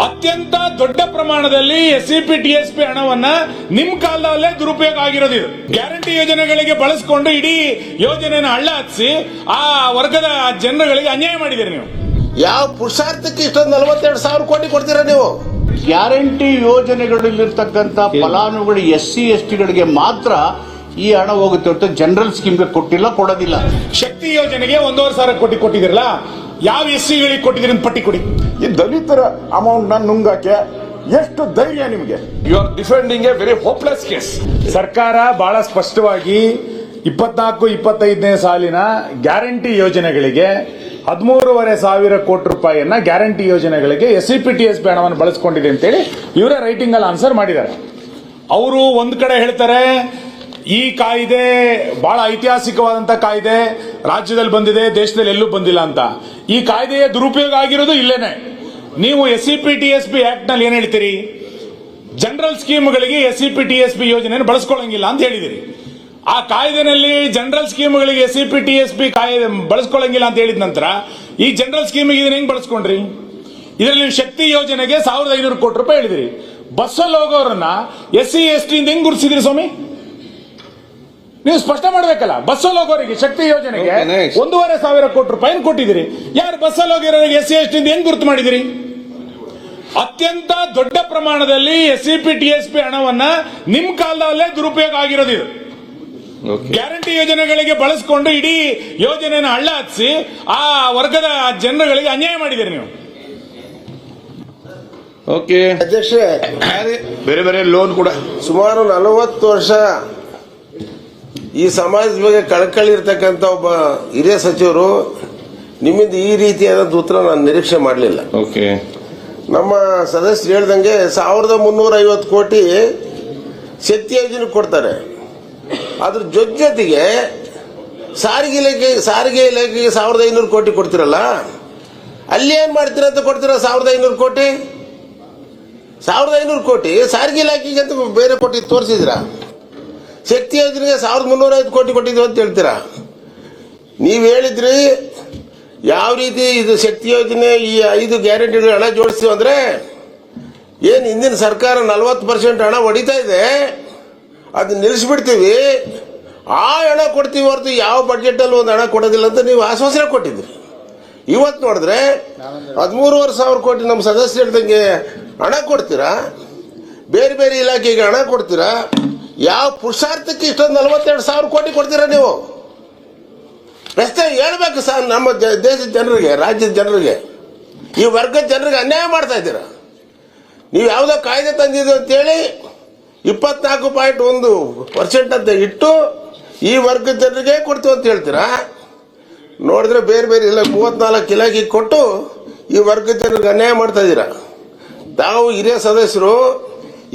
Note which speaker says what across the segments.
Speaker 1: ಅತ್ಯಂತ ದೊಡ್ಡ ಪ್ರಮಾಣದಲ್ಲಿ ಎಸ್ಸಿಪಿ ಟಿಎಸ್ಪಿ ಹಣವನ್ನ ನಿಮ್ ಕಾಲದಲ್ಲೇ ದುರುಪಯೋಗ ಆಗಿರೋದು. ಇದು ಗ್ಯಾರಂಟಿ ಯೋಜನೆಗಳಿಗೆ ಬಳಸಿಕೊಂಡು ಇಡೀ ಯೋಜನೆಯನ್ನು ಹಳ್ಳ ಹಚ್ಚಿ ಆ ವರ್ಗದ ಜನರುಗಳಿಗೆ ಅನ್ಯಾಯ ಮಾಡಿದಿರಿ ನೀವು.
Speaker 2: ಯಾವ ಪುರುಷಾರ್ಥಕ್ಕೆ ಇಷ್ಟೊಂದು 42,000 ಕೋಟಿ ಕೊಡ್ತೀರಾ ನೀವು?
Speaker 3: ಗ್ಯಾರಂಟಿ ಯೋಜನೆಗಳಲ್ಲಿರ್ತಕ್ಕಂಥ ಫಲಾನುಭವಿಗಳು SC STಗಳಿಗೆ ಮಾತ್ರ ಈ ಹಣ ಹೋಗುತ್ತೆ ಹೊರತು ಜನರಲ್ ಸ್ಕೀಮ್ಗೆ ಕೊಡೋದಿಲ್ಲ.
Speaker 1: ಶಕ್ತಿ ಯೋಜನೆಗೆ 1,500 ಕೋಟಿ ಕೊಟ್ಟಿದಿರಲ್ಲ, ಯಾವ SCಗಳಿಗೆ ಕೊಟ್ಟಿದ್ದೀರಿ ಅಂತ ಪಟ್ಟಿ ಕೊಡಿ.
Speaker 4: ಈ ದಲಿತರ ಅಮೌಂಟ್ ನ ನುಂಗಕ್ಕೆ ಎಷ್ಟು ಧೈರ್ಯ ನಿಮಗೆ?
Speaker 5: You are defending a very hopeless case.
Speaker 1: ಸರ್ಕಾರ ಬಹಳ ಸ್ಪಷ್ಟವಾಗಿ 24-25ನೇ ಸಾಲಿನ ಗ್ಯಾರಂಟಿ ಯೋಜನೆಗಳಿಗೆ 13,500 ಕೋಟಿ ರೂಪಾಯಿಯನ್ನ ಗ್ಯಾರಂಟಿ ಯೋಜನೆಗಳಿಗೆ SCP TSP ಹಣವನ್ನು ಬಳಸಿಕೊಂಡಿದೆ ಅಂತೇಳಿ ಇವರೇ ರೈಟಿಂಗ್ ಅಲ್ಲಿ ಆನ್ಸರ್ ಮಾಡಿದ್ದಾರೆ. ಅವರು ಒಂದ್ ಕಡೆ ಹೇಳ್ತಾರೆ ಈ ಕಾಯ್ದೆ ಬಹಳ ಐತಿಹಾಸಿಕವಾದಂತ ಕಾಯ್ದೆ, ರಾಜ್ಯದಲ್ಲಿ ಬಂದಿದೆ, ದೇಶದಲ್ಲಿ ಎಲ್ಲೂ ಬಂದಿಲ್ಲ ಅಂತ. ಈ ಕಾಯ್ದೆಯ ದುರುಪಯೋಗ ಆಗಿರೋದು ಇಲ್ಲೇನೆ. ನೀವು SCP TSP ಆಕ್ಟ್ ನಲ್ಲಿ ಏನ್ ಹೇಳ್ತೀರಿ? ಜನರಲ್ ಸ್ಕೀಮ್ಗಳಿಗೆ SCP TSP ಯೋಜನೆಯನ್ನು ಬಳಸ್ಕೊಳ್ಳಂಗಿಲ್ಲ ಅಂತ ಹೇಳಿದಿರಿ. ಆ ಕಾಯ್ದೆನಲ್ಲಿ ಜನರಲ್ ಸ್ಕೀಮ್ಗಳಿಗೆ SCP TSP ಕಾಯ್ದೆ ಬಳಸ್ಕೊಳ್ಳಂಗಿಲ್ಲ ಅಂತ ಹೇಳಿದ ನಂತರ ಈ ಜನರಲ್ ಸ್ಕೀಮಿಗೆ ಇದನ್ನ ಹೆಂಗ್ ಬಳಸ್ಕೊಂಡ್ರಿ? ಇದರಲ್ಲಿ ನೀವು ಶಕ್ತಿ ಯೋಜನೆಗೆ 1,500 ಕೋಟಿ ರೂಪಾಯಿ ಹೇಳಿದಿರಿ. ಬಸ್ಸಲ್ಲಿ ಹೋಗೋರನ್ನ SC ST ಇಂದ ಹೆಂಗ್ ಗುರುತಿಸಿದ್ರಿ ಸ್ವಾಮಿ? ನೀವು ಸ್ಪಷ್ಟ ಮಾಡಬೇಕಲ್ಲ. ಬಸ್ಸಲ್ಲಿ ಹೋಗೋರಿಗೆ ಶಕ್ತಿ ಯೋಜನೆಗೆ 1,500 ಕೋಟಿ ರೂಪಾಯಿ ಕೊಟ್ಟಿದ್ದೀರಿ. ಯಾರು ಬಸ್ಸಲ್ಲಿ ಹೋಗಿರೋರಿಗೆ SC ST ಇಂದ ಹೆಂಗ್ ಗುರುತು ಮಾಡಿದಿರಿ? ಅತ್ಯಂತ ದೊಡ್ಡ ಪ್ರಮಾಣದಲ್ಲಿ SCP TSP ಹಣವನ್ನ ನಿಮ್ ಕಾಲದಲ್ಲೇ ದುರುಪಯೋಗ ಆಗಿರೋದು. ಇದು ಗ್ಯಾರಂಟಿ ಯೋಜನೆಗಳಿಗೆ ಬಳಸಿಕೊಂಡು ಇಡೀ ಯೋಜನೆಯನ್ನು ಹಳ್ಳ ಹಚ್ಚಿ ಆ ವರ್ಗದ ಜನರುಗಳಿಗೆ ಅನ್ಯಾಯ ಮಾಡಿದಿರಿ ನೀವು.
Speaker 5: ಓಕೆ
Speaker 2: ಅಧ್ಯಕ್ಷರೇ,
Speaker 5: ಬೇರೆ ಬೇರೆ ಲೋನ್ ಕೂಡ
Speaker 2: ಸುಮಾರು 40 ವರ್ಷ ಈ ಸಮಾಜದ ಬಗ್ಗೆ ಕಳಕಳಿ ಇರ್ತಕ್ಕಂಥ ಒಬ್ಬ ಹಿರಿಯ ಸಚಿವರು ನಿಮ್ಮಿಂದ ಈ ರೀತಿಯಾದ ಉತ್ತರ ನಾನು ನಿರೀಕ್ಷೆ ಮಾಡಲಿಲ್ಲ.
Speaker 5: ಓಕೆ,
Speaker 2: ನಮ್ಮ ಸದಸ್ಯರು ಹೇಳ್ದಂಗೆ 1,350 ಕೋಟಿ ಶಕ್ತಿ ಯೋಜನೆ ಕೊಡ್ತಾರೆ. ಅದ್ರ ಜೊತೆಗೆ ಸಾರಿಗೆ ಇಲಾಖೆಗೆ 1,500 ಕೋಟಿ ಕೊಡ್ತಿರಲ್ಲ, ಅಲ್ಲಿ ಏನ್ ಮಾಡ್ತೀರ ಅಂತ ಕೊಡ್ತೀರಾ? 1,500 ಕೋಟಿ 1,500 ಕೋಟಿ ಸಾರಿಗೆ ಇಲಾಖೆಗೆ ಅಂತ ಬೇರೆ ಕೊಟ್ಟು ತೋರಿಸಿದ್ರ? ಶಕ್ತಿ ಯೋಜನೆಗೆ 1,350 ಕೋಟಿ ಕೊಟ್ಟಿದ್ವಿ ಅಂತ ಹೇಳ್ತೀರಾ? ನೀವ್ ಹೇಳಿದ್ರಿ ಯಾವ ರೀತಿ ಇದು ಶಕ್ತಿ ಯೋಜನೆ ಈ 5 ಗ್ಯಾರಂಟಿಗಳು ಹಣ ಜೋಡಿಸ್ತೀವಿ ಅಂದ್ರೆ ಏನ್ ಹಿಂದಿನ ಸರ್ಕಾರ 40% ಹಣ ಹೊಡಿತಾ ಇದೆ, ಅದನ್ನ ನಿಲ್ಲಿಸ್ಬಿಡ್ತೀವಿ, ಆ ಹಣ ಕೊಡ್ತೀವಿ ಹೊರತು ಯಾವ ಬಜೆಟ್ ಅಲ್ಲಿ ಒಂದು ಹಣ ಕೊಡೋದಿಲ್ಲ ಅಂತ ನೀವು ಆಶ್ವಾಸನೆ ಕೊಟ್ಟಿದ್ರಿ. ಇವತ್ತು ನೋಡಿದ್ರೆ 13,500 ಕೋಟಿ ನಮ್ಮ ಸದಸ್ಯರು ಹೇಳ್ದಂಗೆ ಹಣ ಕೊಡ್ತೀರಾ, ಬೇರೆ ಬೇರೆ ಇಲಾಖೆಗೆ ಹಣ ಕೊಡ್ತೀರಾ. ಯಾವ ಪುರುಷಾರ್ಥಕ್ಕೆ ಇಷ್ಟೊಂದು 42,000 ಕೋಟಿ ಕೊಡ್ತೀರಾ ನೀವು? ಪ್ರಶ್ನೆ ಹೇಳ್ಬೇಕು ಸರ್. ನಮ್ಮ ದೇಶದ ಜನರಿಗೆ, ರಾಜ್ಯದ ಜನರಿಗೆ, ಈ ವರ್ಗದ ಜನರಿಗೆ ಅನ್ಯಾಯ ಮಾಡ್ತಾ ಇದ್ದೀರಾ. ನೀವು ಯಾವುದೋ ಕಾಯ್ದೆ ತಂದಿದ್ದು ಅಂತೇಳಿ 24.1% ಅಂತ ಇಟ್ಟು ಈ ವರ್ಗದ ಜನರಿಗೆ ಕೊಡ್ತೀವಿ ಅಂತ ಹೇಳ್ತೀರಾ. ನೋಡಿದ್ರೆ ಬೇರೆ ಬೇರೆ ಇಲ್ಲ 34 ಇಲಾಖೆ ಕೊಟ್ಟು ಈ ವರ್ಗದ ಜನರಿಗೆ ಅನ್ಯಾಯ ಮಾಡ್ತಾ ಇದ್ದೀರಾ. ತಾವು ಹಿರಿಯ ಸದಸ್ಯರು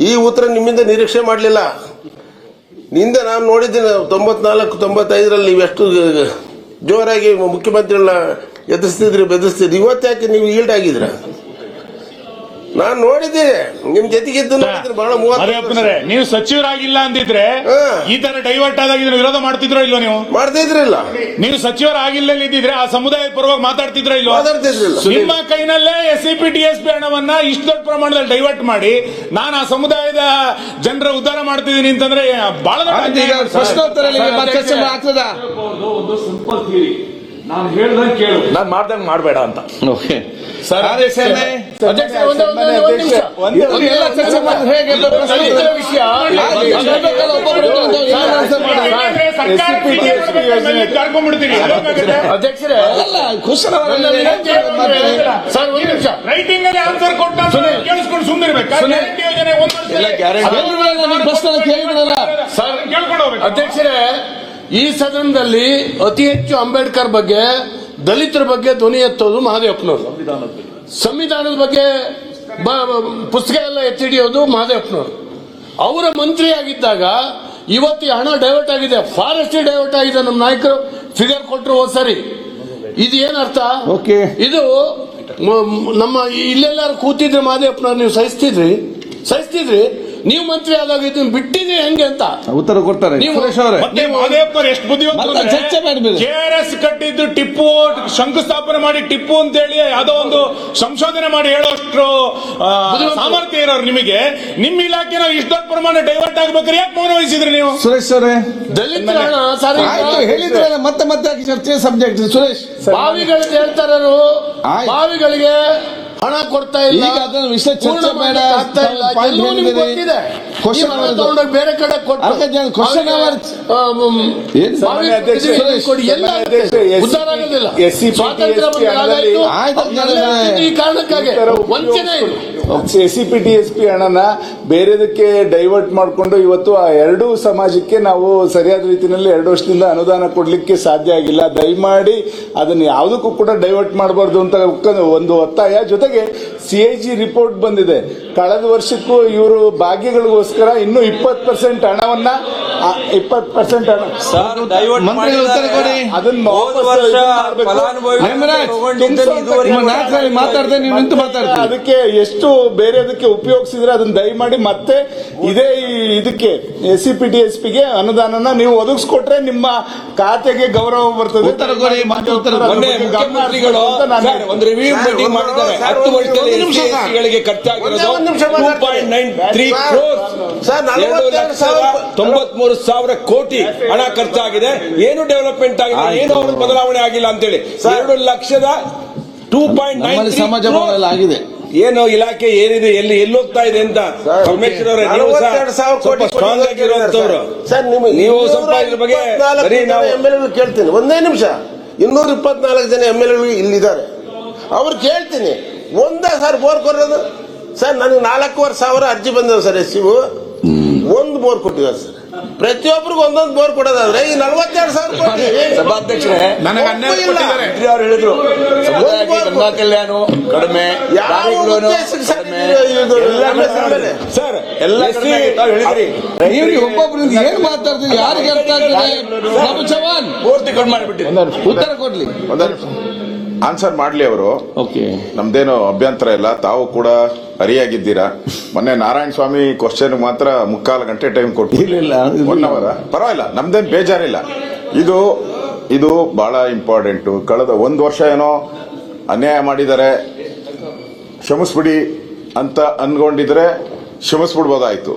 Speaker 2: ಈ ಉತ್ತರ ನಿಮ್ಮಿಂದ ನಿರೀಕ್ಷೆ ಮಾಡಲಿಲ್ಲ. ನಿಂದ ನಾನು ನೋಡಿದ್ದೀನಿ 94-95ರಲ್ಲಿ ನೀವೆಷ್ಟು ಜೋರಾಗಿ ಮುಖ್ಯಮಂತ್ರಿಗಳನ್ನ ಎದುರಿಸ್ತಿದ್ರಿ, ಬೆದರಿಸ್ತಿದ್ರಿ. ಇವತ್ತಾಕೆ ನೀವು ಈಲ್ಡ್ ಆಗಿದ್ರ? ನಾನು ನೋಡಿದ್ದೀನಿ, ನಿಮ್ ಜೊತೆಗಿದ್ದು ನೋಡಿದ್ರೆ ಬಹಳ
Speaker 1: ನೀವು ಸಚಿವರಾಗಿಲ್ಲ ಅಂದಿದ್ರೆ ಈ ತರ ಡೈವರ್ಟ್ ಆದಾಗ ಇದನ್ನ ವಿರೋಧ ಮಾಡ್ತಿದ್ರೋ ಇಲ್ವೋ? ನೀವು
Speaker 2: ಮಾಡ್ತಿದ್ರಿಲ್ಲ.
Speaker 1: ನೀವು ಸಚಿವರಾಗಿಲ್ಲ ಇದ್ದಿದ್ರೆ ಆ ಸಮುದಾಯದ ಪರವಾಗಿ ಮಾತಾಡ್ತಿದ್ರ ಇಲ್ವೋ?
Speaker 2: ಮಾತಾಡ್ತಿದ್ರಿಲ್ಲ.
Speaker 1: ನಿಮ್ಮ ಕೈನಲ್ಲೇ SCP TSP ಹಣವನ್ನ ಇಷ್ಟು ದೊಡ್ಡ ಪ್ರಮಾಣದಲ್ಲಿ ಡೈವರ್ಟ್ ಮಾಡಿ ನಾನು ಆ ಸಮುದಾಯದ ಜನರ ಉದ್ಧಾರ ಮಾಡ್ತಿದ್ದೀನಿ ಅಂತಂದ್ರೆ ಬಹಳ
Speaker 5: ಪ್ರಶ್ನೋತ್ತರ ಆಗ್ತದ.
Speaker 1: ಸಿಂಪಲ್ ಥಿಯರಿ, ನಾನು ಹೇಳ್ದಂಗೆ ಕೇಳು, ನಾನು ಮಾಡ್ದಂಗೆ ಮಾಡಬೇಡ ಅಂತ.
Speaker 5: ಓಕೆ
Speaker 1: ಸರ್, ರೈಟಿಂಗ್ ಅಲ್ಲಿ ಆನ್ಸರ್ ಕೊಟ್ಟ ಕೇಳಿಸ್ಕೊಂಡು ಸುಮ್ಮನಿರ್ಬೇಕಾ?
Speaker 6: ಅಧ್ಯಕ್ಷರೇ, ಈ ಸದನದಲ್ಲಿ ಅತಿ ಹೆಚ್ಚು ಅಂಬೇಡ್ಕರ್ ಬಗ್ಗೆ, ದಲಿತರ ಬಗ್ಗೆ ಧ್ವನಿ ಎತ್ತೋದು ಮಹದೇವಪ್ಪನವರು. ಸಂವಿಧಾನದ ಬಗ್ಗೆ ಪುಸ್ತಕ ಎಲ್ಲ ಎತ್ತಿಡಿಯೋದು ಮಹದೇವಪ್ಪನವರು. ಅವರ ಮಂತ್ರಿ ಆಗಿದ್ದಾಗ ಇವತ್ತು ಹಣ ಡೈವರ್ಟ್ ಆಗಿದೆ, ಫಾರೆಸ್ಟ್ ಡೈವರ್ಟ್ ಆಗಿದೆ. ನಮ್ಮ ನಾಯಕರು ಫಿಗರ್ ಕೊಟ್ಟರು ಹೋದ್ ಸರಿ. ಇದು ಏನರ್ಥ? ಇದು ನಮ್ಮ ಇಲ್ಲೆಲ್ಲಾರು ಕೂತಿದ್ರೆ ಮಹದೇವಪ್ಪನವ್ರು ನೀವು ಸಹಿಸ್ತಿದ್ರಿ. ನೀವು ಮಂತ್ರಿ ಆದಾಗ ಇದನ್ನ ಬಿಟ್ಟಿದೆ ಹೆಂಗೆ ಅಂತ
Speaker 7: ಉತ್ತರ ಕೊಡ್ತಾರೆ
Speaker 6: ನೀವು-
Speaker 7: ಸುರೇಶ್ ಅವರೇ.
Speaker 1: ಮತ್ತೆ ಮಹದೇವಪ್ಪನವ್ರು ಎಷ್ಟು ಬುದ್ಧಿವಂತರು
Speaker 7: ಮತ್ತೆ
Speaker 1: ಅಂದ್ರೆ
Speaker 7: ಚರ್ಚೆ ಮಾಡ್ಬೇಡಿ.
Speaker 1: KRS ಕಟ್ಟಿದ್ದು ಟಿಪ್ಪು ಶಂಕುಸ್ಥಾಪನೆ ಮಾಡಿ ಟಿಪ್ಪು ಅಂತ ಹೇಳಿ ಯಾವುದೋ ಒಂದು ಸಂಶೋಧನೆ ಮಾಡಿ ಹೇಳೋಷ್ಟು ಸಾಮರ್ಥ್ಯ ಇರೋರು ನಿಮಗೆ ನಿಮ್ಮ ಇಲಾಖೆನ ಇಷ್ಟು ದೊಡ್ಡ ಪ್ರಮಾಣ ಡೈವರ್ಟ್ ಆಗ್ಬೇಕಾದ್ರೆ ಯಾಕೆ ಮೌನ ವಹಿಸಿದ್ರಿ ನೀವು?
Speaker 7: ಸುರೇಶ್ ಅವರೇ
Speaker 6: ದಲಿತರ ಹಣ ಸರ್ ಈಗ
Speaker 7: ಆಯ್ತು ಹೇಳಿದ್ರಲ್ಲ ಮತ್ತೆ ಮತ್ತೆ ಯಾಕೆ ಚರ್ಚೆ ಸಬ್ಜೆಕ್ಟ್ ಸುರೇಶ್
Speaker 6: ಬಾವಿಗಳಿಗೆ ಹೇಳ್ತಾರೆ
Speaker 7: ಆಯ್ತು.
Speaker 6: ಬಾವಿಗಳಿಗೆ ಹಣ ಕೊಡ್ತಾ ಇಲ್ಲ,
Speaker 7: ಈಗ ಅದನ್ನ ವಿಷಯ ಚರ್ಚೆ
Speaker 6: ಪೂರ್ಣ
Speaker 7: ಬೇಡ.
Speaker 6: ಮಾಡ್ಲಿಕ್ಕೆ ಆಗ್ತಾ ಇಲ್ಲ.
Speaker 7: ಪಾಯಿಂಟ್
Speaker 6: ಎಲ್ಲವೂ ನಿಮ್ಗೆ
Speaker 7: ಹೇಳಿದಿರಿ.
Speaker 6: ಗೊತ್ತಿದೆ.
Speaker 7: Question
Speaker 6: ನೀವು ಹಣ
Speaker 7: ಅವರದ್ದು.
Speaker 6: ತಗೊಂಡೋಗಿ ಬೇರೆ ಕಡೆ ಕೊಟ್ಟು
Speaker 7: ಅದಕ್ಕೆ ಜನ question
Speaker 6: ಬಾವಿಗೆ,
Speaker 7: ಅವರ- ಏನು?
Speaker 6: ಬಾವಿ
Speaker 1: ಅಧ್ಯಕ್ಷ,
Speaker 6: ಇದಕ್ಕೆ ಕೊಡಿ, ಎಲ್ಲ ಆಗುತ್ತೆ. ಉದ್ಧಾರ ಆಗೋದಿಲ್ಲ. ಸ್ವಾತಂತ್ರ್ಯ ಬಂದಾಗ ಆಯ್ತು.
Speaker 7: ಆಯ್ತು,
Speaker 6: ಎಲ್ಲ ಈ ಕಾರಣಕ್ಕಾಗಿ ವಂಚನೆ ಇದು.
Speaker 8: SCPTSP ಹಣನ ಬೇರೆದಕ್ಕೆ ಡೈವರ್ಟ್ ಮಾಡಿಕೊಂಡು ಇವತ್ತು ಆ ಎರಡೂ ಸಮಾಜಕ್ಕೆ ನಾವು ಸರಿಯಾದ ರೀತಿಯಲ್ಲಿ 2 ವರ್ಷದಿಂದ ಅನುದಾನ ಕೊಡ್ಲಿಕ್ಕೆ ಸಾಧ್ಯ ಆಗಿಲ್ಲ. ದಯಮಾಡಿ ಅದನ್ನ ಯಾವುದಕ್ಕೂ ಕೂಡ ಡೈವರ್ಟ್ ಮಾಡಬಾರ್ದು ಅಂತ ಒಂದು ಒತ್ತಾಯ. ಜೊತೆಗೆ CIG ರಿಪೋರ್ಟ್ ಬಂದಿದೆ. ಕಳೆದ ವರ್ಷಕ್ಕೂ ಇವರು ಭಾಗ್ಯಗಳಿಗೋಸ್ಕರ ಇನ್ನೂ 20% ಹಣವನ್ನ 20% ಹಣ
Speaker 7: ಮಂತ್ರಿಗಳು ಉತ್ತರ ಕೊಡಿ.
Speaker 8: ಅದನ್ನ
Speaker 7: ಮಾತಾಡ್ದೆ ನೀವು ನಿಂತು ಮಾತಾಡ್ತೀರಿ.
Speaker 8: ಅದಕ್ಕೆ ಎಷ್ಟು ಬೇರೆದಕ್ಕೆ ಉಪಯೋಗಿಸಿದ್ರೆ ಅದನ್ನ ದಯಮಾಡಿ ಮತ್ತೆ ಇದೇ ಇದಕ್ಕೆ SCPTSP ಗೆ ಅನುದಾನನ ನೀವು ಒದಗಿಸ್ಕೊಟ್ರೆ ನಿಮ್ಮ ಖಾತೆಗೆ ಗೌರವ ಬರ್ತದೆ.
Speaker 7: ಉತ್ತರ ಕೊಡಿ, ಮತ್ತೆ ಉತ್ತರ ಕೊಡಿ.
Speaker 5: ಮೊನ್ನೆ ಮುಖ್ಯಮಂತ್ರಿಗಳು ಸರ್, ಒಂದು ರಿವ್ಯೂ ಮೀಟಿಂಗ್ ಮಾಡಿದ್ದಾರೆ. 10 ವರ್ಷದಲ್ಲಿ SC/STಗಳಿಗೆ ಖರ್ಚಾಗಿರೋದು 2.93 crores.
Speaker 2: ಸರ್
Speaker 5: 2,93,000 ಕೋಟಿ ಹಣ ಖರ್ಚಾಗಿದೆ. ಏನು ಡೆವಲಪ್ಮೆಂಟ್ ಆಗಿದೆ, ಏನು ಅವ್ರ ಬದಲಾವಣೆ ಆಗಿಲ್ಲ ಅಂತೇಳಿ 2,00,000
Speaker 7: ನಮ್ಮಲ್ಲಿ ಸಮಾಜ
Speaker 5: 2.93
Speaker 7: ಭವನ ಎಲ್ಲ ಆಗಿದೆ.
Speaker 5: ಏನು ಇಲಾಖೆ ಏನಿದೆ, ಎಲ್ಲಿ ಹೋಗ್ತಾ ಇದೆ ಅಂತ ಪರಮೇಶ್ವರ್ ಅವರೇ, ನೀವು ಸಹ
Speaker 2: 42,000
Speaker 5: ಸ್ವಲ್ಪ ಸ್ಟ್ರಾಂಗ್ ಆಗಿರುವಂತವ್ರು.
Speaker 2: ಸರ್
Speaker 5: ನೀವು ಸ್ವಲ್ಪ ಇದ್ರ ಬಗ್ಗೆ ಬರೀ ನಾವು
Speaker 2: MLA ಕೇಳ್ತೀನಿ. ಒಂದೇ ನಿಮಿಷ. 224 ಜನ MLA ಇಲ್ಲಿದ್ದಾರೆ. ಅವ್ರು ಕೇಳ್ತೀನಿ, ಒಂದೇ ಸರ್ ಬೋರ್ ಕೊಡೋದು. ಸರ್ ನನಗೆ 4,500 ಅರ್ಜಿ ಬಂದವು ಸರ್. SCವು ಒಂದು ಬೋರ್ ಕೊಟ್ಟಿದ್ದಾರೆ ಸರ್. ಪ್ರತಿಯೊಬ್ಬರಿಗೂ ಒಂದೊಂದು ಬೋರ್ ಕೊಡೋದಾದ್ರೆ ಈ 42,000 ಕೋಟಿ
Speaker 5: ಸಭಾಧ್ಯಕ್ಷರೇ,
Speaker 1: ನನಗೆ ಅನ್ಯಾಯ ಕೊಟ್ಟಿದ್ದಾರೆ.
Speaker 5: ಮಂತ್ರಿ ಅವರು ಹೇಳಿದ್ರು ಸಮುದಾಯಕ್ಕೆ ಗಂಗಾ ಕಲ್ಯಾಣ ಕಡಿಮೆ,
Speaker 2: ಯಾವ
Speaker 5: ದಾರಿಗಳೇನು
Speaker 2: ಉದ್ದೇಶಕ್ಕೆ ಸರ್
Speaker 5: ಕಡಿಮೆ,
Speaker 2: ಇದು
Speaker 5: ಎಲ್ಲ ಕಡಿಮೆ. ಸರ್ ಎಲ್ಲ ಕಡಿಮೆ ಆಗಿದೆ. ತಾವು ಹೇಳಿದ್ರಿ
Speaker 7: ನೀವು ಒಬ್ಬೊಬ್ಬರಿಂದ ಏನ್ ಮಾತಾಡ್ತೀರಿ, ಯಾರಿಗೆ ಅರ್ಥ ಆಗ್ತದೆ? ಬಾಬು ಚವಾನ್
Speaker 5: ಪೂರ್ತಿ ಕಡಿಮೆ ಮಾಡಿಬಿಟ್ಟಿರಿ.
Speaker 7: ಉತ್ತರ ಕೊಡ್ಲಿ.
Speaker 4: ಆನ್ಸರ್ ಮಾಡ್ಲಿ ಅವರು.
Speaker 7: ಓಕೆ,
Speaker 4: ನಮ್ದೇನು ಅಭ್ಯಂತರ ಇಲ್ಲ. ತಾವು ಕೂಡ ಹರಿಯಾಗಿದ್ದೀರಾ. ಮೊನ್ನೆ ನಾರಾಯಣ ಸ್ವಾಮಿ ಕ್ವಶನ್ ಮಾತ್ರ 3/4 ಗಂಟೆ ಟೈಮ್ ಕೊಟ್ಟಿಲ್ಲ.
Speaker 7: ಇಲ್ಲ
Speaker 4: 1 hour ಪರವಾಗಿಲ್ಲ, ನಮ್ದೇನು ಬೇಜಾರಿಲ್ಲ. ಇದು ಬಹಳ ಇಂಪಾರ್ಟೆಂಟ್. ಕಳೆದ 1 ವರ್ಷ ಏನೋ ಅನ್ಯಾಯ ಮಾಡಿದ್ದಾರೆ, ಕ್ಷಮಿಸ್ಬಿಡಿ ಅಂತ ಅನ್ಕೊಂಡಿದ್ರೆ ಕ್ಷಮಿಸ್ಬಿಡ್ಬೋದಾಯ್ತು.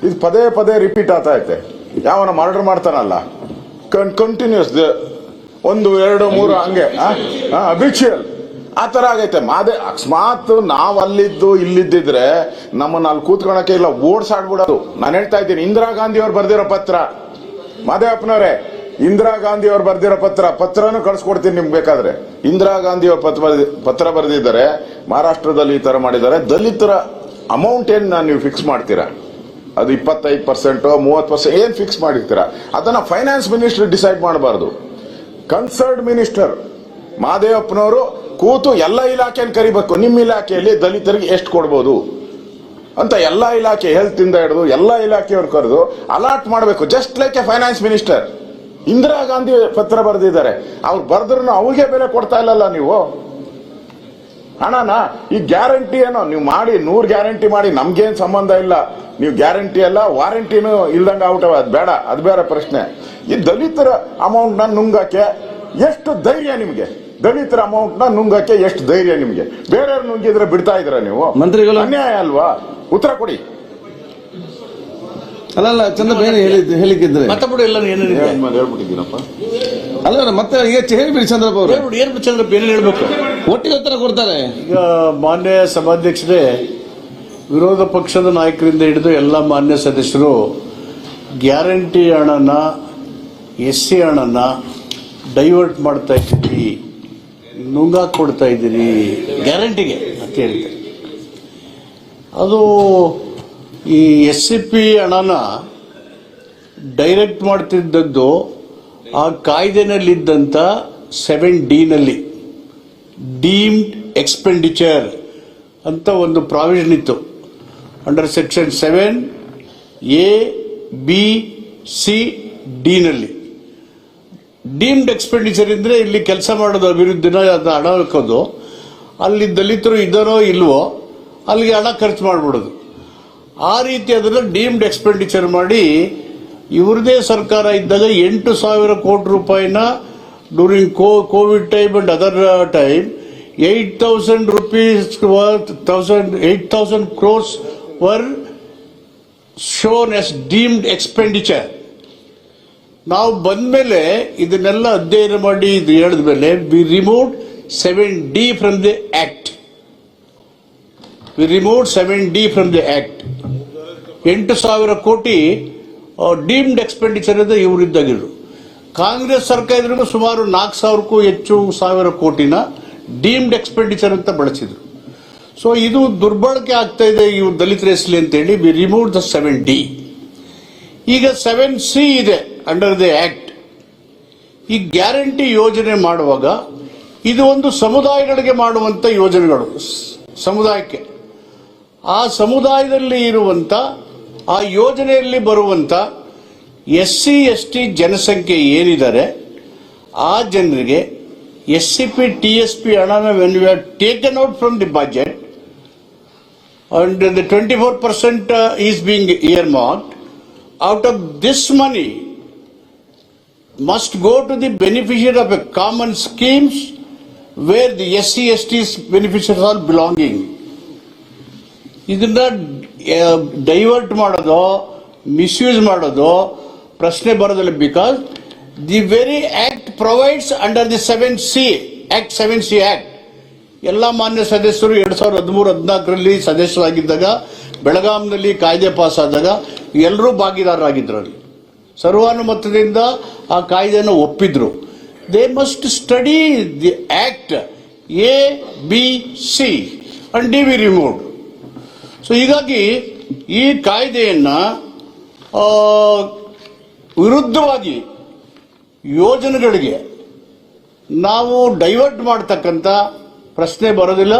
Speaker 4: ಇದು ಪದೇ ಪದೇ ರಿಪೀಟ್ ಆಗ್ತಾ ಐತೆ. ಯಾವನ ಮರ್ಡರ್ ಮಾಡ್ತಾನಲ್ಲ ಕಂಟಿನ್ಯೂಸ್ 1, 2, 3 ಹಂಗೆ ಅಬಿಚುಯಲ್ ಆ ತರ ಆಗೈತೆ. ಅಕಸ್ಮಾತ್ ನಾವ್ ಅಲ್ಲಿದ್ದು ಇಲ್ಲಿದ್ದಿದ್ರೆ ನಮ್ಮನ್ನ ಅಲ್ಲಿ ಕೂತ್ಕೊಳಕ್ಕೆ ಇಲ್ಲ, ಓಡ್ಸಾಡ್ಬಿಡೋದು. ನಾನು ಹೇಳ್ತಾ ಇದ್ದೀನಿ, ಇಂದಿರಾ ಗಾಂಧಿ ಅವ್ರು ಬರ್ದಿರೋ ಪತ್ರ, ಮಾದೇವಪ್ಪನವರೇ, ಇಂದಿರಾ ಗಾಂಧಿ ಅವ್ರು ಬರ್ದಿರೋ ಪತ್ರನೂ ಕಳ್ಸಿಕೊಡ್ತೀನಿ ನಿಮ್ಗೆ ಬೇಕಾದ್ರೆ. ಇಂದಿರಾ ಗಾಂಧಿ ಅವ್ರ ಪತ್ರ ಬರೆದಿದ್ದಾರೆ. ಮಹಾರಾಷ್ಟ್ರದಲ್ಲಿ ಈ ತರ ಮಾಡಿದ್ದಾರೆ. ದಲಿತರ ಅಮೌಂಟ್ ಏನ್ ನೀವು ಫಿಕ್ಸ್ ಮಾಡ್ತೀರಾ? ಅದು 25% 30% ಏನ್ ಫಿಕ್ಸ್ ಮಾಡಿರ್ತೀರಾ? ಅದನ್ನ ಫೈನಾನ್ಸ್ ಮಿನಿಸ್ಟರ್ ಡಿಸೈಡ್ ಮಾಡಬಾರ್ದು. ಕನ್ಸರ್ನ್ ಮಿನಿಸ್ಟರ್ ಮಾದೇವಪ್ಪನವರು ಕೂತು ಎಲ್ಲ ಇಲಾಖೆಯನ್ನು ಕರಿಬೇಕು. ನಿಮ್ಮ ಇಲಾಖೆಯಲ್ಲಿ ದಲಿತರಿಗೆ ಎಷ್ಟು ಕೊಡ್ಬೋದು ಅಂತ ಎಲ್ಲ ಇಲಾಖೆ, ಹೆಲ್ತ್ ಇಂದ ಹಿಡಿದು ಎಲ್ಲ ಇಲಾಖೆಯವ್ರು ಕರೆದು ಅಲಾಟ್ ಮಾಡಬೇಕು. Just like A finance minister. Indira Gandhi ಪತ್ರ ಬರೆದಿದ್ದಾರೆ. ಅವ್ರು ಬರೆದ್ರು ಅವ್ರಿಗೆ ಬೆಲೆ ಕೊಡ್ತಾ ಇಲ್ಲಲ್ಲ ನೀವು ಹಣನ. ಈ ಗ್ಯಾರಂಟಿ ಏನೋ ನೀವು ಮಾಡಿ, 100 ಗ್ಯಾರಂಟಿ ಮಾಡಿ, ನಮ್ಗೇನ್ ಸಂಬಂಧ ಇಲ್ಲ. ನೀವು ಗ್ಯಾರಂಟಿ ಅಲ್ಲ, ವಾರಂಟಿನೂ ಇಲ್ದಂಗ ಔಟವ, ಅದು ಬೇಡ, ಅದು ಬೇರೆ ಪ್ರಶ್ನೆ. ಈ ದಲಿತರ ಅಮೌಂಟ್ ನ ನುಂಗಕ್ಕೆ ಎಷ್ಟು ಧೈರ್ಯ ನಿಮ್ಗೆ? ದಲಿತರ ಅಮೌಂಟ್ ನ ನುಂಗಕ್ಕೆ ಎಷ್ಟು ಧೈರ್ಯ ನಿಮ್ಗೆ? ಬೇರೆಯವ್ರು ನುಂಗಿದ್ರೆ ಬಿಡ್ತಾ ಇದ್ರ ನೀವು?
Speaker 7: ಮಂತ್ರಿಗಳು
Speaker 4: ಅನ್ಯಾಯ ಅಲ್ವಾ? ಉತ್ತರ ಕೊಡಿ.
Speaker 7: ಅಲ್ಲಲ್ಲ, ಚಂದ ಬೇರೆ ಹೇಳಿಕ್ಕಿದ್ರೆ
Speaker 3: ಮತ್ತಬಿಡು ಎಲ್ಲ ಏನೇನಿದೆ
Speaker 4: ಹೇಳ್ಬಿಟ್ಟಿದ್ದೀನಪ್ಪ.
Speaker 7: ಅಲ್ಲ ಮತ್ತೆ ಈಗ ಹೇಳಿಬಿಡಿ ಚಂದ್ರಪ್ಪ ಅವರು.
Speaker 3: ಹೇಳ್ಬಿಡು, ಏನು ಚಂದ್ರಪ್ಪ ಏನೇನು ಹೇಳ್ಬೇಕು?
Speaker 7: ಒಟ್ಟಿಗೆ ಉತ್ತರ ಕೊಡ್ತಾರೆ.
Speaker 3: ಈಗ ಮಾನ್ಯ ಸಭಾಧ್ಯಕ್ಷರೇ, ವಿರೋಧ ಪಕ್ಷದ ನಾಯಕರಿಂದ ಹಿಡಿದು ಎಲ್ಲ ಮಾನ್ಯ ಸದಸ್ಯರು ಗ್ಯಾರಂಟಿ ಹಣನ, SC ಹಣನ ಡೈವರ್ಟ್ ಮಾಡ್ತಾ ಇದ್ದೀರಿ, ನುಂಗಾಕ್ ಕೊಡ್ತಾ ಇದ್ದೀರಿ ಗ್ಯಾರಂಟಿಗೆ ಅಂತ ಹೇಳ್ತಾರೆ. ಅದು ಈ SCP ಹಣನ ಡೈರೆಕ್ಟ್ ಮಾಡ್ತಿದ್ದದ್ದು ಆ ಕಾಯ್ದೆನಲ್ಲಿದ್ದಂಥ 7D ಡೀಮ್ಡ್ ಎಕ್ಸ್ಪೆಂಡಿಚರ್ ಅಂತ ಒಂದು ಪ್ರಾವಿಷನ್ ಇತ್ತು. Under section 7A, B, C, D deemed expenditure ಇದ್ರೆ ಇಲ್ಲಿ ಕೆಲಸ ಮಾಡೋದು, ಅಭಿವೃದ್ಧಿನ ಹಣ ಹಾಕೋದು, ಅಲ್ಲಿ ದಲಿತರು ಇದ್ದಾರೋ ಇಲ್ವೋ ಅಲ್ಲಿಗೆ ಹಣ ಖರ್ಚು ಮಾಡ್ಬಿಡೋದು. ಆ ರೀತಿ ಅದನ್ನು ಡೀಮ್ಡ್ ಎಕ್ಸ್ಪೆಂಡಿಚರ್ ಮಾಡಿ ಇವ್ರದೇ ಸರ್ಕಾರ ಇದ್ದಾಗ 8,000 ಕೋಟಿ ರೂಪಾಯಿನ during Covid time and other time 8,000 rupees worth 8,000 crores were shown as deemed expenditure. ನಾವು ಬಂದ್ಮೇಲೆ ಇದನ್ನೆಲ್ಲ ಅಧ್ಯಯನ ಮಾಡಿ ಇದು ಹೇಳಿದ ಮೇಲೆ we removed 7D from the act. We removed 7D from the act. 8,000 ಕೋಟಿ ಡೀಮ್ಡ್ ಎಕ್ಸ್ಪೆಂಡಿಚರ್ ಅಂತ ಇವರಿದ್ದಾಗಿದ್ರು. ಕಾಂಗ್ರೆಸ್ ಸರ್ಕಾರ ಇದ್ರೂ ಸುಮಾರು 4,000ಕ್ಕೂ ಹೆಚ್ಚು ಸಾವಿರ ಕೋಟಿನ ಡೀಮ್ಡ್ ಎಕ್ಸ್ಪೆಂಡಿಚರ್ ಅಂತ ಬಳಸಿದ್ರು. ಸೊ ಇದು ದುರ್ಬಳಕೆ ಆಗ್ತಾ ಇದೆ ಇವು ದಲಿತರ ಹೆಸಲಿ ಅಂತೇಳಿ ವಿ ರಿಮೂವ್ ದ 7D. ಈಗ 7C ಇದೆ ಅಂಡರ್ ದಿ ಆಕ್ಟ್. ಈ ಗ್ಯಾರಂಟಿ ಯೋಜನೆ ಮಾಡುವಾಗ ಇದು ಒಂದು ಸಮುದಾಯಗಳಿಗೆ ಮಾಡುವಂತ ಯೋಜನೆಗಳು, ಸಮುದಾಯಕ್ಕೆ ಆ ಸಮುದಾಯದಲ್ಲಿ ಇರುವಂತ ಆ ಯೋಜನೆಯಲ್ಲಿ ಬರುವಂತ SC ST ಜನಸಂಖ್ಯೆ ಏನಿದ್ದಾರೆ ಆ ಜನರಿಗೆ SCP TSP ಹಣನ when we are taken out from the budget and the 24% is being earmarked, out of this money must go to the beneficiary of a common schemes where the SC ST's beneficiaries are belonging. ಇದನ್ನ divert ಮಾಡೋದು misuse ಮಾಡೋದು ಪ್ರಶ್ನೆ ಬರೋದಿಲ್ಲ. Because the very act provides under the 7C act. ಎಲ್ಲ ಮಾನ್ಯ ಸದಸ್ಯರು 2013-14ರಲ್ಲಿ ಸದಸ್ಯರಾಗಿದ್ದಾಗ ಬೆಳಗಾಂನಲ್ಲಿ ಕಾಯ್ದೆ pass ಆದಾಗ ಎಲ್ಲರೂ ಭಾಗಿದಾರರಾಗಿದ್ರಲ್ಲಿ, ಸರ್ವಾನುಮತದಿಂದ ಆ ಕಾಯ್ದೆಯನ್ನು ಒಪ್ಪಿದ್ರು. They must study the act ABC and D we removed. So ಹೀಗಾಗಿ ಈ ಕಾಯ್ದೆಯನ್ನ ವಿರುದ್ಧವಾಗಿ ಯೋಜನೆಗಳಿಗೆ ನಾವು ಡೈವರ್ಟ್ ಮಾಡತಕ್ಕಂಥ ಪ್ರಶ್ನೆ ಬರೋದಿಲ್ಲ.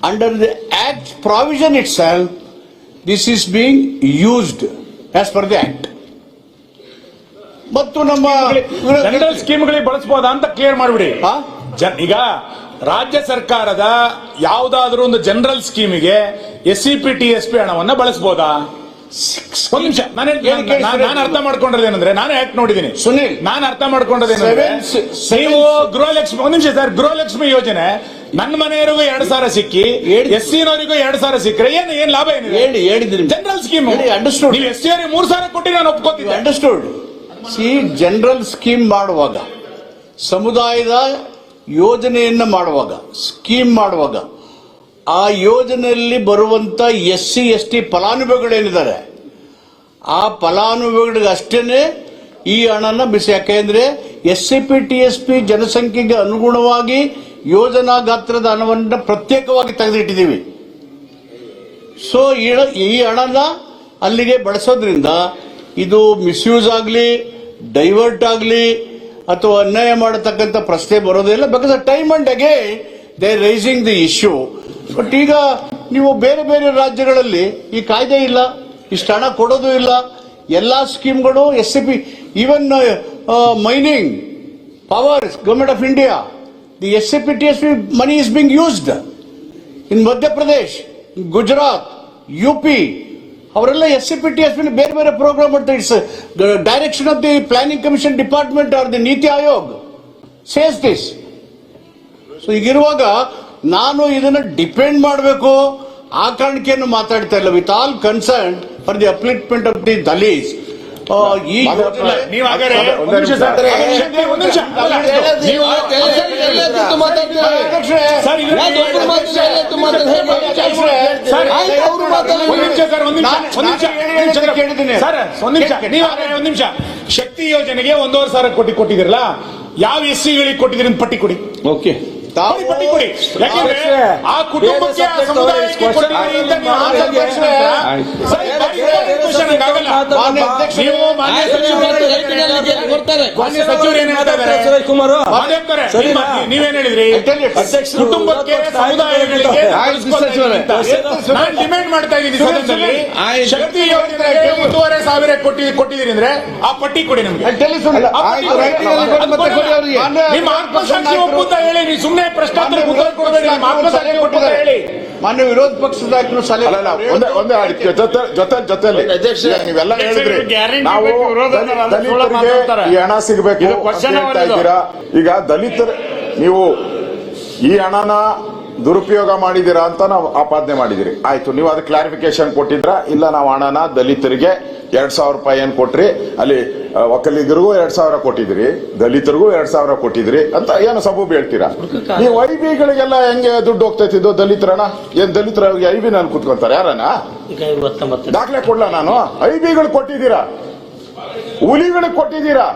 Speaker 3: Under the act provision it self this is being used as per the act. ಮತ್ತು ನಮ್ಮ
Speaker 1: ಜನರಲ್ ಸ್ಕೀಮ್ಗಳಿಗೆ ಬಳಸಬಹುದಾ ಅಂತ ಕ್ಲಿಯರ್ ಮಾಡಿಬಿಡಿ. ಈಗ ರಾಜ್ಯ ಸರ್ಕಾರದ ಯಾವುದಾದ್ರೂ ಒಂದು ಜನರಲ್ ಸ್ಕೀಮಿಗೆ SCP TSP ಹಣವನ್ನ ಬಳಸಬಹುದಾ? ಒಂದ್ ನಿಮಿಷ, ನಾನು ಅರ್ಥ ಮಾಡ್ಕೊಂಡಿರೋದೇನಂದ್ರೆ, ನಾನು ಆಕ್ಟ್ ನೋಡಿದ್ದೀನಿ
Speaker 3: ಸುನಿಲ್,
Speaker 1: ನಾನು ಅರ್ಥ ಮಾಡ್ಕೊಂಡಿರೋದೇನಂದ್ರೆ, ನೀವು ಗೃಹಲಕ್ಷ್ಮಿ, ಒಂದ್ ನಿಮಿಷ ಸರ್, ಗೃಹಲಕ್ಷ್ಮಿ ಯೋಜನೆ ನನ್ನ ಮನೆಯವರಿಗೂ 2,000 ಸಿಕ್ಕಿ SC-ನವರಿಗೂ 2,000 ಸಿಕ್ಕರೆ ಏನ್ ಲಾಭ ಏನಿದೆ?
Speaker 3: ಹೇಳಿದ್ರಿ
Speaker 1: ಜನರಲ್ ಸ್ಕೀಮ್
Speaker 3: ಅಂಡರ್ಸ್ಟೂಡ್.
Speaker 1: ನೀವು SC-ಅವರಿಗೆ 3,000 ಕೊಟ್ಟು ನಾನು ಒಪ್ಕೋತಿದ್ದೆ.
Speaker 3: ಅಂಡರ್ಸ್ಟೂಡ್. ಸಿ ಜನರಲ್ ಸ್ಕೀಮ್ ಮಾಡುವಾಗ, ಸಮುದಾಯದ ಯೋಜನೆಯನ್ನ ಮಾಡುವಾಗ, ಸ್ಕೀಮ್ ಮಾಡುವಾಗ ಆ ಯೋಜನೆಯಲ್ಲಿ ಬರುವಂತ SC ST ಫಲಾನುಭವಿಗಳೇನಿದ್ದಾರೆ ಆ ಫಲಾನುಭವಿಗಳಿಗೆ ಅಷ್ಟೇನೆ ಈ ಹಣನ ಬಿಸಿ. ಯಾಕೆಂದ್ರೆ SCP TSP ಜನಸಂಖ್ಯೆಗೆ ಅನುಗುಣವಾಗಿ ಯೋಜನಾ ಗಾತ್ರದ ಹಣವನ್ನು ಪ್ರತ್ಯೇಕವಾಗಿ ತೆಗೆದಿಟ್ಟಿದ್ದೀವಿ. ಸೊ ಈ ಹಣನ ಅಲ್ಲಿಗೆ ಬಳಸೋದ್ರಿಂದ ಇದು ಮಿಸ್ಯೂಸ್ ಆಗಲಿ, ಡೈವರ್ಟ್ ಆಗಲಿ ಅಥವಾ ಅನ್ಯಾಯ ಮಾಡತಕ್ಕಂಥ ಪ್ರಶ್ನೆ ಬರೋದಿಲ್ಲ. Because time and again they raising the issue. But ಈಗ ನೀವು ಬೇರೆ ಬೇರೆ ರಾಜ್ಯಗಳಲ್ಲಿ ಈ ಕಾಯ್ದೆ ಇಲ್ಲ, ಇಷ್ಟು ಹಣ ಕೊಡೋದು ಇಲ್ಲ. ಎಲ್ಲಾ ಸ್ಕೀಮ್ಗಳು SCP, even mining powers, government of India, the SCP TSP money is being used in Madhya Pradesh, Gujarat, UP. ಅವರೆಲ್ಲ SCP TSP ಬೇರೆ ಬೇರೆ ಪ್ರೋಗ್ರಾಮ್ ಮಾಡ್ತಾರೆ. It's direction of the planning commission department or the NITI Aayog says this. So ಈಗಿರುವಾಗ ನಾನು ಇದನ್ನ depend ಮಾಡಬೇಕು ಆ ಕಾರಣಕ್ಕೇನು ಮಾತಾಡ್ತಾ ಇಲ್ಲ. With all concern for the upliftment of the Dalits. ಈ
Speaker 1: ನೀವು ಹಾಗಾದ್ರೆ ಒಂದ್ ನಿಮಿಷ ಸರ್, ಒಂದ್ ನಿಮಿಷ, ನೀವು ಒಂದ್ ನಿಮಿಷ, ಶಕ್ತಿ ಯೋಜನೆಗೆ 1,500 ಕೋಟಿ ಕೊಟ್ಟಿದಿರಲ್ಲ, ಯಾವ SC-ಗಳಿಗೆ ಕೊಟ್ಟಿದ್ದೀರಿ ಅಂತ ಪಟ್ಟಿ ಕೊಡಿ.
Speaker 3: ಓಕೆ,
Speaker 1: ಪಟ್ಟಿ ಕೊಡಿ. ಯಾಕಂದ್ರೆ ಆ ಕುಟುಂಬಕ್ಕೆ, ಆ ಸಮುದಾಯಕ್ಕೆ ಕೊಟ್ಟಿದ್ದೀರಿ ಅಂತ ನೀವು ಮಾನ್ಯ ಸಚಿವರು ಏನ್ ಹೇಳ್ತಾ ಇದ್ದಾರೆ? ನೀವೇನ್ ಹೇಳಿದ್ರಿ? ಕುಟುಂಬಕ್ಕೆ, ಸಮುದಾಯಗಳಿಗೆ ನಾನು ಡಿಮ್ಯಾಂಡ್ ಮಾಡ್ತಾ ಇದ್ದೀನಿ ಸದನದಲ್ಲಿ, ಶಕ್ತಿ ಯೋಜನೆಗೆ 1,500 ಕೊಟ್ಟಿದ್ದೀರಿ ಅಂದ್ರೆ ಆ ಪಟ್ಟಿ ಕೊಡಿ ನಮ್ಗೆ. ನಿಮ್ಮ ಆತ್ಮಸಾಕ್ಷಿ ಒಪ್ಪುತ್ತಾ ಹೇಳಿ, ನೀವು ಸುಮ್ಮನೆ ಪ್ರಶ್ನೋತ್ತರ ಉತ್ತರ ಕೊಡಬೇಡಿ. ನಿಮ್ಮ ಆತ್ಮಸಾಕ್ಷಿ ಒಪ್ಪುತ್ತಾ ಹೇಳಿ.
Speaker 3: ಮಾನ್ಯ ವಿರೋಧ ಪಕ್ಷದ ನಾಯಕರು ಸಲಹೆ
Speaker 4: ಅಲ್ಲ, ಒಂದೇ ಜೊತೆಲಿ
Speaker 2: ಅಧ್ಯಕ್ಷ,
Speaker 4: ಈಗ ನೀವೆಲ್ಲ ಹೇಳಿದ್ರಿ
Speaker 5: ಗ್ಯಾರಂಟಿ
Speaker 4: ನಾವು
Speaker 5: ಬೇಕು, ವಿರೋಧ ಇಲ್ಲ,
Speaker 4: ದಲಿತರಿಗೆ
Speaker 5: ಮಾತಾಡ್ತಾರೆ.
Speaker 4: ಈ ಹಣ ಸಿಗಬೇಕು
Speaker 5: ಇದು question
Speaker 4: ಅಂತ ಹೇಳ್ತಾ
Speaker 5: ಮಾಡೋದು.
Speaker 4: ಇದ್ದೀರಾ. ಈಗ ದಲಿತರ ನೀವು ಈ ಹಣನ ದುರುಪಯೋಗ ಮಾಡಿದೀರಾ ಅಂತ ನಾವು ಆಪಾದನೆ ಮಾಡಿದಿರಿ. ಆಯ್ತು, ನೀವು ಅದಕ್ಕೆ ಕ್ಲಾರಿಫಿಕೇಶನ್ ಕೊಟ್ಟಿದ್ರ? ಇಲ್ಲ, ನಾವು ಹಣನ ದಲಿತರಿಗೆ 2,000 ರೂಪಾಯಿ ಏನ್ ಕೊಟ್ರಿ, ಅಲ್ಲಿ ಒಕ್ಕಲಿಗರಿಗೂ 2,000 ಕೊಟ್ಟಿದ್ರಿ, ದಲಿತರಿಗೂ 2,000 ಕೊಟ್ಟಿದ್ರಿ ಅಂತ ಏನು ಸಬೂಬ್ ಹೇಳ್ತೀರಾ? ನೀವು ಐಬಿಗಳಿಗೆಲ್ಲ ಹೆಂಗೆ ದುಡ್ಡು ಹೋಗ್ತೈತಿದ್ದು? ದಲಿತರಣ ಏನ್ ದಲಿತರ ಐಬಿ ನಾನು ಕುತ್ಕೊಂತಾರೆ ಯಾರನ? ದಾಖಲೆ ಕೊಡ್ಲ ನಾನು? ಐಬಿಗಳು ಕೊಟ್ಟಿದ್ದೀರಾ, ಹುಲಿಗಳಿಗೆ ಕೊಟ್ಟಿದ್ದೀರಾ.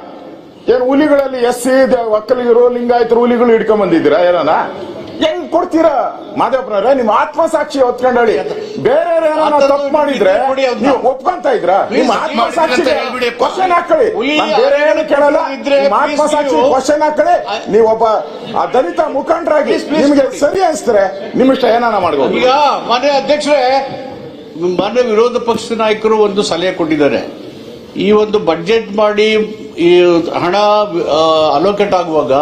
Speaker 4: ಏನ್ ಹುಲಿಗಳಲ್ಲಿ ಎಸ್ಸಿ ಒಕ್ಕಲಿಗರು ಲಿಂಗಾಯತರು ಹುಲಿಗಳು ಹಿಡ್ಕೊಂಡ್ ಬಂದಿದ್ದೀರಾ? ಏನನ ಹೆಂಗ್ ಕೊಡ್ತೀರಾ? ಮಾದೇವಪ್ಪನವ್ರೆ, ನಿಮ್ ಆತ್ಮಸಾಕ್ಷಿ ಹೊತ್ಕೊಂಡಳಿ ಬೇರೆ ಏನಾರ ತಪ್ಪು ಮಾಡಿದ್ರೆ ನೀವು ಒಪ್ಕೊಂತ ಇದ್ರ? ನಿಮ್ ಆತ್ಮಸಾಕ್ಷಿಗೆ ಕ್ವಶನ್ ಹಾಕೊಳ್ಳಿ. ನಾನ್ ಬೇರೆ ಏನು ಕೇಳಲ್ಲ, ನಿಮ್ ಆತ್ಮಸಾಕ್ಷಿ ಕ್ವಶನ್ ಹಾಕೊಳ್ಳಿ. ನೀವು ಒಬ್ಬ ಆ ದಲಿತ ಮುಖಂಡರಾಗಿ ನಿಮ್ಗೆ ಸರಿ ಅನ್ಸ್ತಾರೆ ನಿಮ್ಮಿಷ್ಟ ಏನಾನ ಮಾಡ್ಬೋದು.
Speaker 3: ಈಗ ಮಾನ್ಯ ಅಧ್ಯಕ್ಷರೇ, ಮಾನ್ಯ ವಿರೋಧ ಪಕ್ಷದ ನಾಯಕರು ಒಂದು ಸಲಹೆ ಕೊಟ್ಟಿದ್ದಾರೆ. ಈ ಒಂದು ಬಡ್ಜೆಟ್ ಮಾಡಿ ಈ ಹಣ ಅಲೋಕೇಟ್ ಆಗುವಾಗ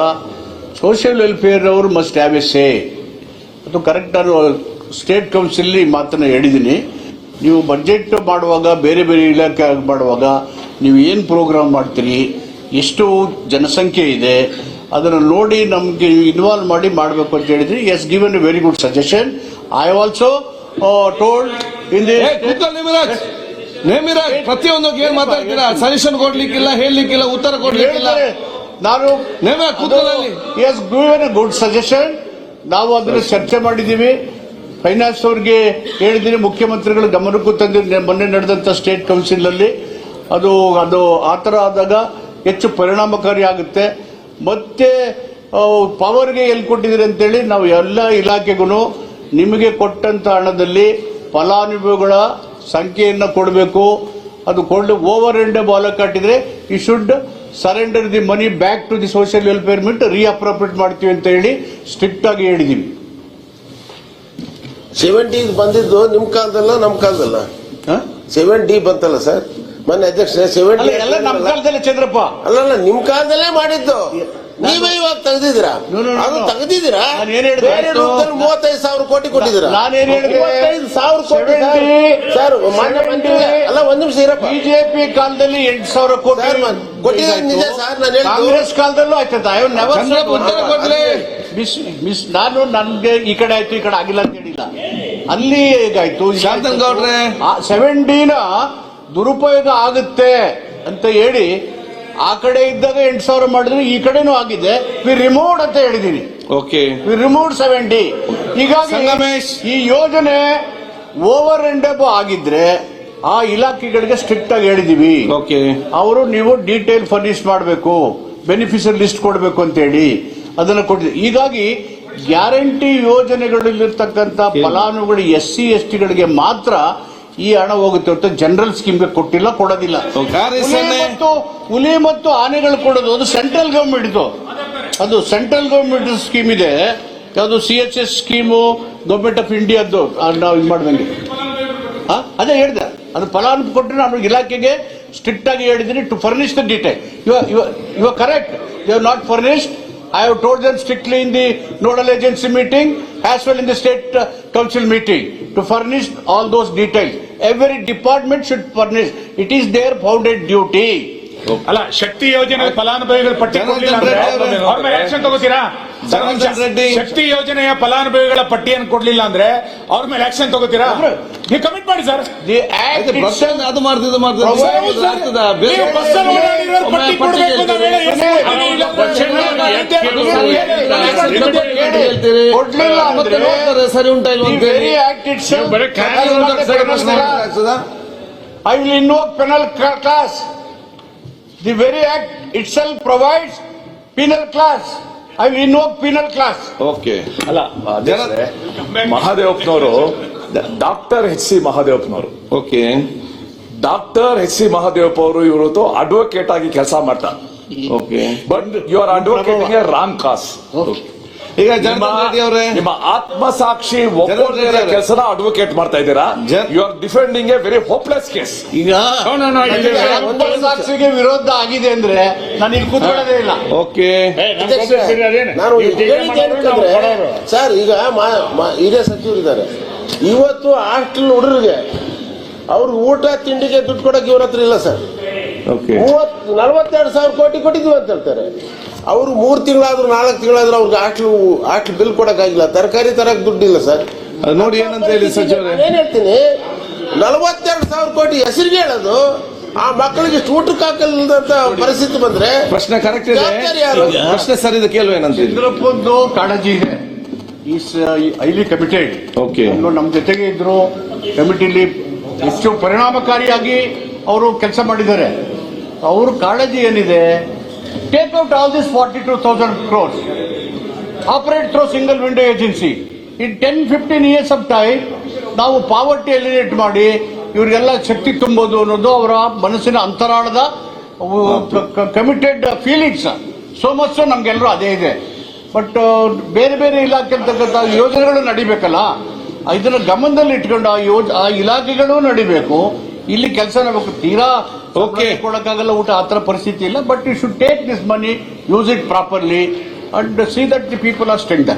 Speaker 3: ಸೋಷಿಯಲ್ ವೆಲ್ಫೇರ್ ಅವರು ಮಸ್ಟ್ ಹ್ಯಾವ್ ಎ ಸೇ. ಅದು ಕರೆಕ್ಟ್. ನಾನು ಸ್ಟೇಟ್ ಕೌನ್ಸಿಲ್ ಈ ಮಾತನ್ನು ಹೇಳಿದ್ದೀನಿ. ನೀವು ಬಡ್ಜೆಟ್ ಮಾಡುವಾಗ, ಬೇರೆ ಬೇರೆ ಇಲಾಖೆ ಮಾಡುವಾಗ ನೀವು ಏನು ಪ್ರೋಗ್ರಾಮ್ ಮಾಡ್ತೀರಿ, ಎಷ್ಟು ಜನಸಂಖ್ಯೆ ಇದೆ, ಅದನ್ನು ನೋಡಿ ನಮಗೆ ಇನ್ವಾಲ್ವ್ ಮಾಡಿ ಮಾಡಬೇಕು ಅಂತ ಹೇಳಿದ್ರಿ. Has given a very good suggestion. I also told in the
Speaker 7: Nemiraj ಪ್ರತಿಯೊಂದಕ್ಕೆ ಏನ್ ಮಾತಾಡ್ತೀರಾ? ಸಜೆಷನ್ ಕೊಡ್ಲಿಕ್ಕಿಲ್ಲ, ಹೇಳಲಿಕ್ಕಿಲ್ಲ, ಉತ್ತರ ಕೊಡ್ಲಿಕ್ಕಿಲ್ಲ.
Speaker 3: ನಾನು has given a good suggestion. ನಾವು ಅದನ್ನು ಚರ್ಚೆ ಮಾಡಿದ್ದೀವಿ. ಫೈನಾನ್ಸ್ ಅವ್ರಿಗೆ ಹೇಳಿದ್ದೀನಿ, ಮುಖ್ಯಮಂತ್ರಿಗಳ ಗಮನಕ್ಕೂ ತಂದಿದ್ದೀನಿ ಮೊನ್ನೆ ನಡೆದಂತ ಸ್ಟೇಟ್ ಕೌನ್ಸಿಲ್ ಅಲ್ಲಿ. ಅದು ಆ ಥರ ಆದಾಗ ಹೆಚ್ಚು ಪರಿಣಾಮಕಾರಿ ಆಗುತ್ತೆ. ಮತ್ತೆ ಪವರ್ಗೆ ಎಲ್ಲಿ ಕೊಟ್ಟಿದ್ದೀರಿ ಅಂತೇಳಿ ನಾವು ಎಲ್ಲ ಇಲಾಖೆಗೂ ನಿಮಗೆ ಕೊಟ್ಟಂತ ಹಣದಲ್ಲಿ ಫಲಾನುಭವಿಗಳ ಸಂಖ್ಯೆಯನ್ನು ಕೊಡಬೇಕು. ಅದು ಓವರ್ ಎಂಡ್ ಬಾಲ ಕಟ್ಟಿದ್ರೆ you should surrender the money back to the social welfare ಮಿಟ್, ರೀಅಪ್ರೋಪ್ರಿಯೇಟ್ ಮಾಡ್ತೀವಿ ಅಂತ ಹೇಳಿ ಸ್ಟ್ರಿಕ್ಟ್ ಆಗಿ ಹೇಳಿದೀವಿ.
Speaker 2: 70 ಬಂದಿದ್ದು ನಿಮ್ ಕಾಲದಲ್ಲ ನಮ್ಮ ಕಾಲದಲ್ಲ? 70 ಬಂತಲ್ಲ ಸರ್ ಮೊನ್ನೆ ಅಧ್ಯಕ್ಷ? 70
Speaker 3: ಎಲ್ಲ ನಮ್ಮ ಕಾಲದಲ್ಲೇ ಚಂದ್ರಪ್ಪ.
Speaker 2: ಅಲ್ಲಲ್ಲ, ನಿಮ್ ಕಾಲದಲ್ಲೇ ಮಾಡಿದ್ದು. ನೀವೇ ಇವಾಗ ತೆಗೆದಿದ್ದೀರಾ? ಅದು ತೆಗೆದಿದ್ದೀರಾ? ಬೇರೆ ರೂಪದಲ್ಲಿ 35,000 ಕೋಟಿ ಕೊಟ್ಟಿದ್ದೀರಾ?
Speaker 3: ನಾನೇನ್ ಹೇಳಿದೆ?
Speaker 2: 35,000 ಕೋಟಿ ಸರ್. ಮಾನ್ಯ ಮಂತ್ರಿಗಳೇ, ಅಲ್ಲ ಒಂದ್ ನಿಮಿಷ ಇರಪ್ಪ.
Speaker 3: ಬಿಜೆಪಿ ಕಾಲದಲ್ಲಿ 8,000 ಕೋಟಿ
Speaker 2: ಕೊಟ್ಟಿದ್ದಾರೆ ನಿಜ ಸರ್. ನಾನು
Speaker 3: ಕಾಂಗ್ರೆಸ್ ಕಾಲದಲ್ಲೂ ಆಯ್ತದ. ನಾನು ನನ್ಗೆ ಈ ಕಡೆ ಆಯ್ತು, ಈ ಕಡೆ ಆಗಿಲ್ಲ ಅಂತ ಹೇಳಿಲ್ಲ. ಅಲ್ಲಿ ಹೇಗಾಯ್ತು?
Speaker 7: ಶಾಂತನ್ ಗೌಡ್ರೆ,
Speaker 3: 70ನ ದುರುಪಯೋಗ ಆಗುತ್ತೆ ಅಂತ ಹೇಳಿ ಆ ಕಡೆ ಇದ್ದಾಗ 8,000 ಮಾಡಿದ್ರೆ ಈ ಕಡೆನೂ ಆಗಿದೆ. ವಿ ರಿಮೂವ್ಡ್ ಅಂತ ಹೇಳಿದೀನಿ.
Speaker 7: Okay,
Speaker 3: we removed 70. ಹೀಗಾಗಿ ಈ ಯೋಜನೆ ಓವರ್ ಅಂಡ್ ಅಬ್ ಆಗಿದ್ರೆ ಆ ಇಲಾಖೆಗಳಿಗೆ ಸ್ಟ್ರಿಕ್ಟ್ ಆಗಿ ಹೇಳಿದೀವಿ.
Speaker 7: ಓಕೆ,
Speaker 3: ಅವರು ನೀವು ಡೀಟೇಲ್ ಫರ್ನಿಶ್ ಮಾಡಬೇಕು, ಬೆನಿಫಿಷಿಯರ್ ಲಿಸ್ಟ್ ಕೊಡಬೇಕು ಅಂತ ಹೇಳಿ ಅದನ್ನು ಕೊಟ್ಟಿದ್ದೀವಿ. ಹೀಗಾಗಿ ಗ್ಯಾರಂಟಿ ಯೋಜನೆಗಳಲ್ಲಿರ್ತಕ್ಕಂಥ ಫಲಾನುಭವಿಗಳು SC ST ಗಳಿಗೆ ಮಾತ್ರ ಈ ಹಣ ಹೋಗುತ್ತೆ ಅಂತ ಜನರಲ್ ಸ್ಕೀಮ್ಗೆ ಕೊಟ್ಟಿಲ್ಲ, ಕೊಡೋದಿಲ್ಲ. ಹುಲಿ ಮತ್ತು ಆನೆಗಳು ಕೊಡೋದು ಅದು ಸೆಂಟ್ರಲ್ ಗವರ್ಮೆಂಟ್ ಇದು. ಅದು ಸೆಂಟ್ರಲ್ ಗವರ್ಮೆಂಟ್ ಸ್ಕೀಮ್ ಇದೆ. ಯಾವುದು CHS ಸ್ಕೀಮು, ಗವರ್ಮೆಂಟ್ ಆಫ್ ಇಂಡಿಯಾದ್ದು. ನಾವು ಇದು ಮಾಡ್ದಂಗೆ ಅದೇ ಹೇಳಿದೆ. ಅದು ಫಲಾನುಭವಿ ಕೊಟ್ಟರೆ ನಾನು ಇಲಾಖೆಗೆ ಸ್ಟ್ರಿಕ್ಟ್ ಆಗಿ ಹೇಳಿದ್ದೀನಿ to furnish the detail. You are correct. You have not furnished. I have told them strictly in the nodal agency meeting as well in the state council meeting to furnish all those details. Every department should furnish. It is their founded duty.
Speaker 1: ಅಲ್ಲ, ಶಕ್ತಿ ಯೋಜನೆ ಫಲಾನುಭವಿಗಳ ಪಟ್ಟಿ ಕೊಡ್ಲಿಲ್ಲ ಅಂದ್ರೆ ಅವ್ರ ಮೇಲೆ action ತಗೋತೀರಾ? ಶಕ್ತಿ ಯೋಜನೆಯ ಫಲಾನುಭವಿಗಳ ಪಟ್ಟಿಯನ್ನು ಕೊಡ್ಲಿಲ್ಲ ಅಂದ್ರೆ ಅವ್ರ ಮೇಲೆ ಆಕ್ಷನ್ ತಗೋತೀರಾ? ನೀವು ಕಮಿಟ್ ಮಾಡಿ ಸರ್.
Speaker 3: The act itself
Speaker 7: ಅದು ಮಾಡ್ತಿದ್ದು ಸರಿ ಉಂಟಾ ಇಲ್ಲ ಅಂತ ಹೇಳಿ.
Speaker 3: I will invoke penal class. The very act itself provides penal class. I will invoke penal class.
Speaker 9: Okay, ಅಲ್ಲ ಮಹಾದೇವಪ್ಪನವರು ಡಾಕ್ಟರ್ HC ಮಹಾದೇವಪ್ಪನವರು.
Speaker 7: ಓಕೆ,
Speaker 9: ಡಾಕ್ಟರ್ HC ಮಹಾದೇವಪ್ಪ ಅವರು ಇವತ್ತು ಅಡ್ವೊಕೇಟ್ ಆಗಿ ಕೆಲಸ ಮಾಡ್ತಾರೆ.
Speaker 7: Okay,
Speaker 9: but you are advocating a wrong cause.
Speaker 7: ಈಗ ಜನಾರ್ದನ್ ರೆಡ್ಡಿ ಅವರೇ,
Speaker 9: ನಿಮ್ಮ ಆತ್ಮಸಾಕ್ಷಿ ಕೆಲಸನ ಅಡ್ವೊಕೇಟ್ ಮಾಡ್ತಾ ಇದ್ದೀರಾ. You are defending a very hopeless case.
Speaker 3: ಈಗ ಆತ್ಮಸಾಕ್ಷಿಗೆ ವಿರೋಧ ಆಗಿದೆ ಅಂದ್ರೆ ನಾನು ಇಲ್ಲಿ ಕೂತ್ಕೊಳ್ಳೋದೇ ಇಲ್ಲ.
Speaker 7: ಓಕೆ,
Speaker 2: ನಾನು ಹೇಳಿದ್ದೇನಂತಂದ್ರೆ ಸರ್, ಈಗ ಹಿರಿಯ ಸಚಿವರು ಇದ್ದಾರೆ, ಇವತ್ತು ಹಾಸ್ಟೆಲ್ ಹುಡುಗರಿಗೆ ಅವ್ರಿಗೆ ಊಟ ತಿಂಡಿಗೆ ದುಡ್ಡು ಕೊಡಕ್ಕೆ ಇವ್ರ ಹತ್ರ ಇಲ್ಲ ಸರ್. 42,000 ಕೋಟಿ ಕೊಟ್ಟಿದ್ವಿ ಅಂತ ಹೇಳ್ತಾರೆ. ಅವರು 3 ತಿಂಗಳಾದ್ರೂ 4 ತಿಂಗಳಾದ್ರೂ ಅವ್ರಿಗೆ ಹಾಸ್ಟೆಲ್ ಬಿಲ್ ಕೊಡಕ್ಕಾಗಿಲ್ಲ, ತರಕಾರಿ ತರಕ್ ದುಡ್ಡಿಲ್ಲ ಸರ್.
Speaker 7: ನೋಡಿ ಏನಂತ ಹೇಳಿ ಸಚಿವರೇ,
Speaker 2: ಏನ್ ಹೇಳ್ತೀನಿ, 42,000 ಕೋಟಿ ಹೆಸರಿಗೆ ಹೇಳೋದು, ಆ ಮಕ್ಕಳಿಗೆ ಊಟಕ್ಕೆ ಹಾಕಲ್ದಂತ ಪರಿಸ್ಥಿತಿ ಬಂದ್ರೆ
Speaker 7: ಪ್ರಶ್ನೆ ಕರೆಕ್ಟ್ ಇದೆ.
Speaker 2: ಜವಾಬ್ದಾರಿ ಯಾರು?
Speaker 7: ಪ್ರಶ್ನೆ ಸರ್ ಇದು ಕೇಳುವ ಏನಂತ ಹೇಳಿ.
Speaker 3: ಯಡಿಯೂರಪ್ಪಂದು ಕಾಳಜಿ ಇದೆ. Is highly committed.
Speaker 7: Okay.
Speaker 3: ನಮ್ಮ ಜೊತೆಗೆ ಇದ್ರು, ಕಮಿಟಿಲಿ ಹೆಚ್ಚು ಪರಿಣಾಮಕಾರಿಯಾಗಿ ಅವರು ಕೆಲಸ ಮಾಡಿದ್ದಾರೆ. ಅವ್ರ ಕಾಳಜಿ ಏನಿದೆ, take out all this 42,000 crores, operate through single window agency. In 10-15 years of time ನಾವು ಪಾವರ್ಟಿ ಎಲಿಮಿನೇಟ್ ಮಾಡಿ ಇವರಿಗೆಲ್ಲ ಶಕ್ತಿ ತುಂಬೋದು ಅನ್ನೋದು ಅವರ ಮನಸ್ಸಿನ ಅಂತರಾಳದ ಕಮಿಟೆಡ್ ಫೀಲಿಂಗ್ಸ್. ಸೋ ಮಚ್ ನಮ್ಗೆಲ್ಲರೂ ಅದೇ ಇದೆ. ಬಟ್ ಬೇರೆ ಬೇರೆ ಇಲಾಖೆ ಅಂತಕ್ಕಂಥ ಯೋಜನೆಗಳು ನಡಿಬೇಕಲ್ಲ, ಇದನ್ನ ಗಮನದಲ್ಲಿ ಇಟ್ಕೊಂಡು ಆ ಇಲಾಖೆಗಳು ನಡಿಬೇಕು. ಇಲ್ಲಿ ಕೆಲಸ ನಡಬೇಕು. ತೀರಾ ಕೊಡಕ್ಕಾಗಲ್ಲ ಊಟ, ಆ ಥರ ಪರಿಸ್ಥಿತಿ ಇಲ್ಲ. But you should take this money, use it properly and see that the people are strength.